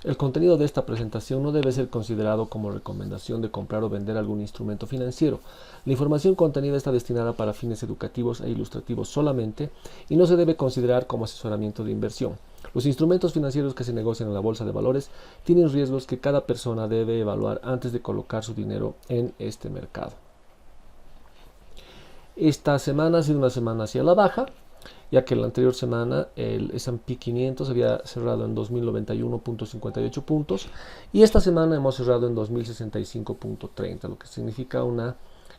El contenido de esta presentación no debe ser considerado como recomendación de comprar o vender algún instrumento financiero. La información contenida está destinada para fines educativos e ilustrativos solamente y no se debe considerar como asesoramiento de inversión. Los instrumentos financieros que se negocian en la bolsa de valores tienen riesgos que cada persona debe evaluar antes de colocar su dinero en este mercado. Esta semana ha sido una semana hacia la baja, ya que la anterior semana el S&P 500 había cerrado en 2091.58 puntos y esta semana hemos cerrado en 2065.30, lo que significa una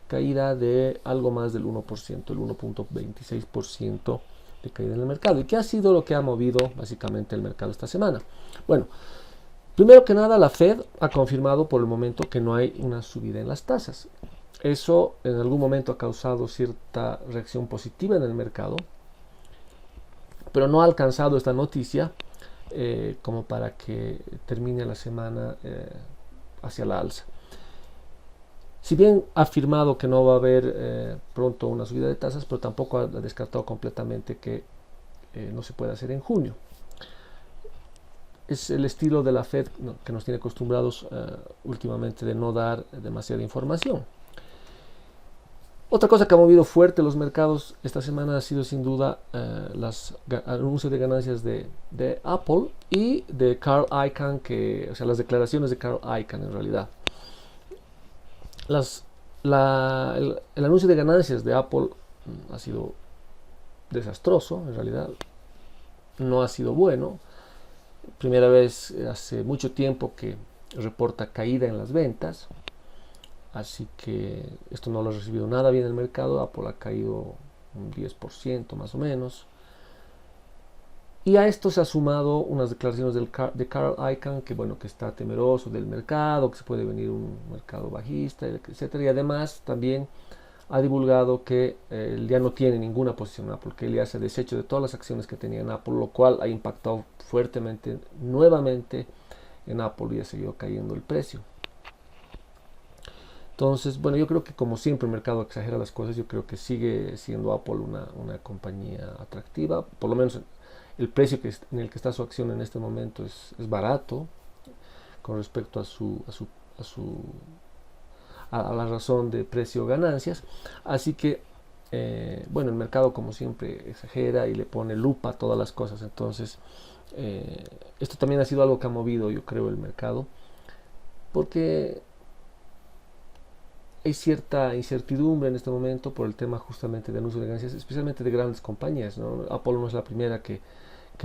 caída de algo más del 1%, el 1.26% de caída en el mercado. ¿Y qué ha sido lo que ha movido básicamente el mercado esta semana? Bueno, primero que nada, la Fed ha confirmado por el momento que no hay una subida en las tasas. Eso en algún momento ha causado cierta reacción positiva en el mercado, pero no ha alcanzado esta noticia como para que termine la semana hacia la alza. Si bien ha afirmado que no va a haber pronto una subida de tasas, pero tampoco ha descartado completamente que no se pueda hacer en junio. Es el estilo de la Fed que nos tiene acostumbrados últimamente de no dar demasiada información. Otra cosa que ha movido fuerte los mercados esta semana ha sido sin duda los anuncios de ganancias de Apple y de Carl Icahn, o sea, las declaraciones de Carl Icahn en realidad. El anuncio de ganancias de Apple ha sido desastroso, en realidad no ha sido bueno. Primera vez hace mucho tiempo que reporta caída en las ventas. Así que esto no lo ha recibido nada bien el mercado. Apple ha caído un 10% más o menos. Y a esto se ha sumado unas declaraciones de Carl Icahn que, bueno, que está temeroso del mercado, que se puede venir un mercado bajista, etcétera. Y además también ha divulgado que él ya no tiene ninguna posición en Apple, que él ya se ha deshecho de todas las acciones que tenía en Apple, lo cual ha impactado fuertemente nuevamente en Apple y ha seguido cayendo el precio. Entonces, bueno, yo creo que como siempre el mercado exagera las cosas. Yo creo que sigue siendo Apple una compañía atractiva. Por lo menos el precio en el que está su acción en este momento es barato con respecto a la razón de precio-ganancias. Así que, bueno, el mercado como siempre exagera y le pone lupa a todas las cosas. Entonces, esto también ha sido algo que ha movido, yo creo, el mercado. Porque hay cierta incertidumbre en este momento por el tema justamente de anuncio de ganancias, especialmente de grandes compañías, ¿no? Apple no es la primera que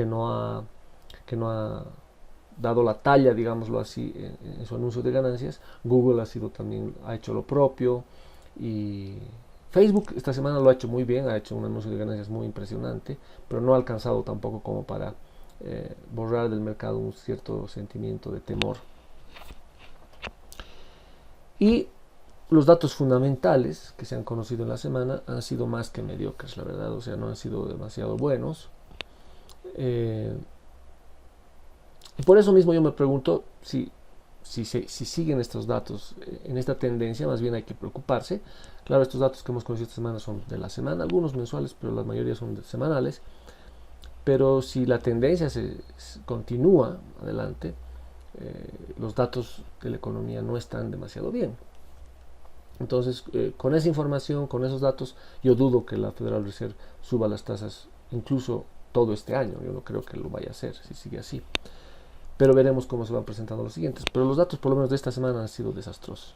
no ha dado la talla, digámoslo así, en su anuncio de ganancias. Google ha hecho lo propio, y Facebook esta semana lo ha hecho muy bien, ha hecho un anuncio de ganancias muy impresionante, pero no ha alcanzado tampoco como para borrar del mercado un cierto sentimiento de temor. Y los datos fundamentales que se han conocido en la semana han sido más que mediocres, la verdad, o sea, no han sido demasiado buenos. Y por eso mismo yo me pregunto si siguen estos datos en esta tendencia. Más bien hay que preocuparse. Claro, estos datos que hemos conocido esta semana son de la semana, algunos mensuales, pero la mayoría son semanales. Pero si la tendencia se continúa adelante, los datos de la economía no están demasiado bien. Entonces, con esa información, con esos datos, yo dudo que la Federal Reserve suba las tasas incluso todo este año. Yo no creo que lo vaya a hacer si sigue así. Pero veremos cómo se van presentando los siguientes. Pero los datos, por lo menos de esta semana, han sido desastrosos.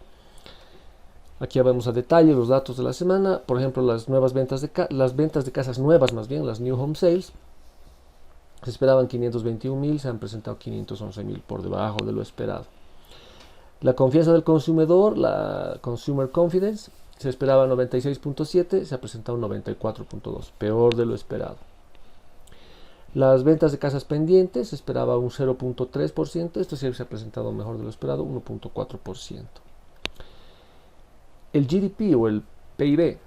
Aquí ya vemos a detalle los datos de la semana. Por ejemplo, las ventas de casas nuevas, más bien, las New Home Sales. Se esperaban 521.000, se han presentado 511.000, por debajo de lo esperado. La confianza del consumidor, la Consumer Confidence, se esperaba 96.7, se ha presentado 94.2, peor de lo esperado. Las ventas de casas pendientes se esperaba un 0.3%, esto sí se ha presentado mejor de lo esperado, 1.4%. El GDP o el PIB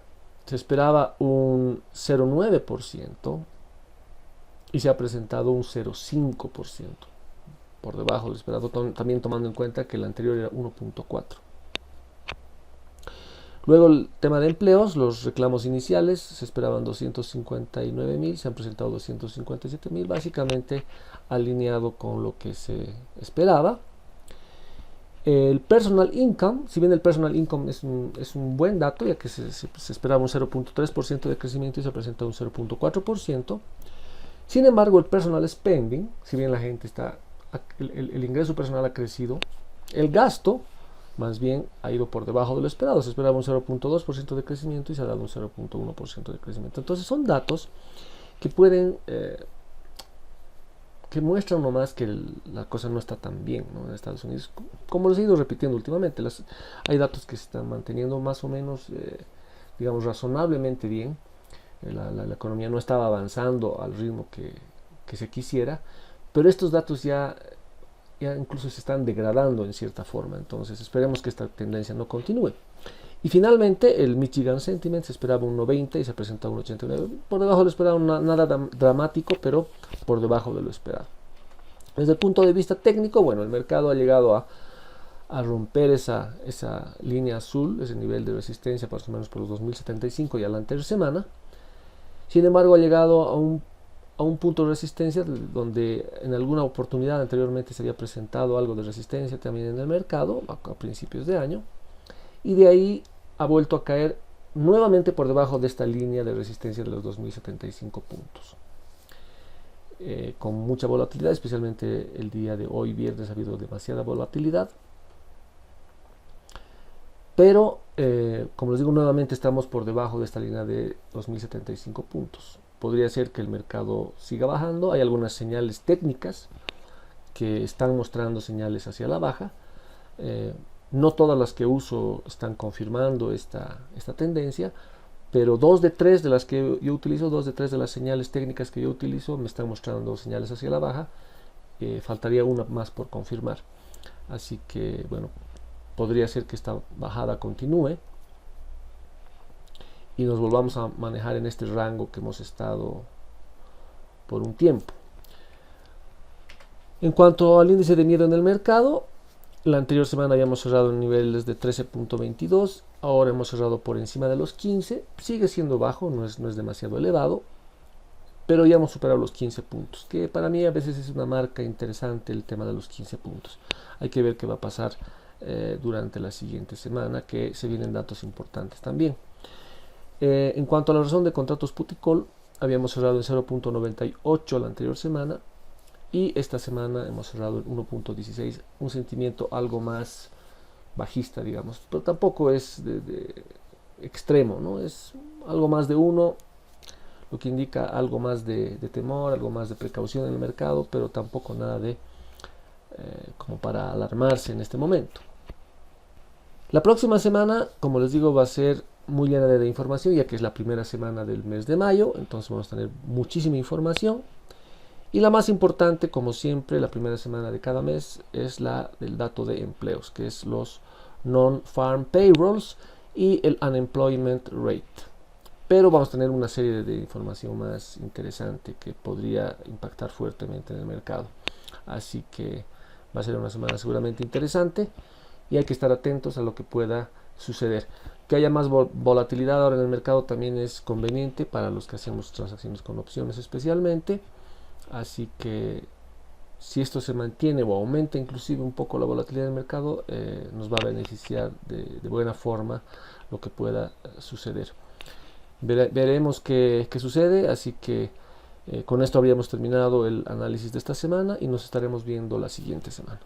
se esperaba un 0.9% y se ha presentado un 0.5%. Por debajo de lo esperado, también tomando en cuenta que el anterior era 1.4. Luego el tema de empleos, los reclamos iniciales se esperaban 259.000, se han presentado 257.000, básicamente alineado con lo que se esperaba. El personal income, si bien el personal income es un buen dato, ya que se esperaba un 0.3% de crecimiento y se presenta un 0.4%. Sin embargo, el personal spending, si bien la gente está, el ingreso personal ha crecido, el gasto más bien ha ido por debajo de lo esperado. Se esperaba un 0.2% de crecimiento y se ha dado un 0.1% de crecimiento. Entonces son datos que pueden, que muestran nomás que la cosa no está tan bien, ¿no?, en Estados Unidos. Como les he ido repitiendo últimamente, hay datos que se están manteniendo más o menos, digamos, razonablemente bien. La economía no estaba avanzando al ritmo que se quisiera, pero estos datos ya incluso se están degradando en cierta forma. Entonces esperemos que esta tendencia no continúe. Y finalmente el Michigan Sentiment se esperaba un 90 y se presenta un 89, por debajo de lo esperado, nada dramático, pero por debajo de lo esperado. Desde el punto de vista técnico, bueno, el mercado ha llegado a romper esa línea azul, ese nivel de resistencia más o menos por los 2075 ya la anterior semana. Sin embargo, ha llegado a un punto de resistencia donde en alguna oportunidad anteriormente se había presentado algo de resistencia también en el mercado a principios de año, y de ahí ha vuelto a caer nuevamente por debajo de esta línea de resistencia de los 2075 puntos, con mucha volatilidad, especialmente el día de hoy viernes ha habido demasiada volatilidad. Pero, como les digo, nuevamente estamos por debajo de esta línea de 2075 puntos. Podría ser que el mercado siga bajando. Hay algunas señales técnicas que están mostrando señales hacia la baja. No todas las que uso están confirmando esta tendencia, pero 2 de 3 de las que yo utilizo, 2 de 3 de las señales técnicas que yo utilizo me están mostrando señales hacia la baja. Faltaría una más por confirmar. Así que, bueno, podría ser que esta bajada continúe y nos volvamos a manejar en este rango que hemos estado por un tiempo. En cuanto al índice de miedo en el mercado, la anterior semana habíamos cerrado en niveles de 13.22, ahora hemos cerrado por encima de los 15, sigue siendo bajo, no es demasiado elevado, pero ya hemos superado los 15 puntos, que para mí a veces es una marca interesante el tema de los 15 puntos. Hay que ver qué va a pasar durante la siguiente semana, que se vienen datos importantes también. En cuanto a la razón de contratos put y call, habíamos cerrado en 0.98 la anterior semana y esta semana hemos cerrado en 1.16, un sentimiento algo más bajista, digamos, pero tampoco es de extremo, ¿no? Es algo más de 1, lo que indica algo más de temor, algo más de precaución en el mercado, pero tampoco nada de como para alarmarse en este momento. La próxima semana, como les digo, va a ser muy llena de información, ya que es la primera semana del mes de mayo, entonces vamos a tener muchísima información. Y la más importante, como siempre, la primera semana de cada mes es la del dato de empleos, que es los non-farm payrolls y el unemployment rate. Pero vamos a tener una serie de información más interesante que podría impactar fuertemente en el mercado. Así que va a ser una semana seguramente interesante y hay que estar atentos a lo que pueda suceder. Que haya más volatilidad ahora en el mercado también es conveniente para los que hacemos transacciones con opciones especialmente. Así que si esto se mantiene o aumenta inclusive un poco la volatilidad del mercado, nos va a beneficiar de buena forma lo que pueda suceder. Veremos qué sucede, así que con esto habríamos terminado el análisis de esta semana y nos estaremos viendo la siguiente semana.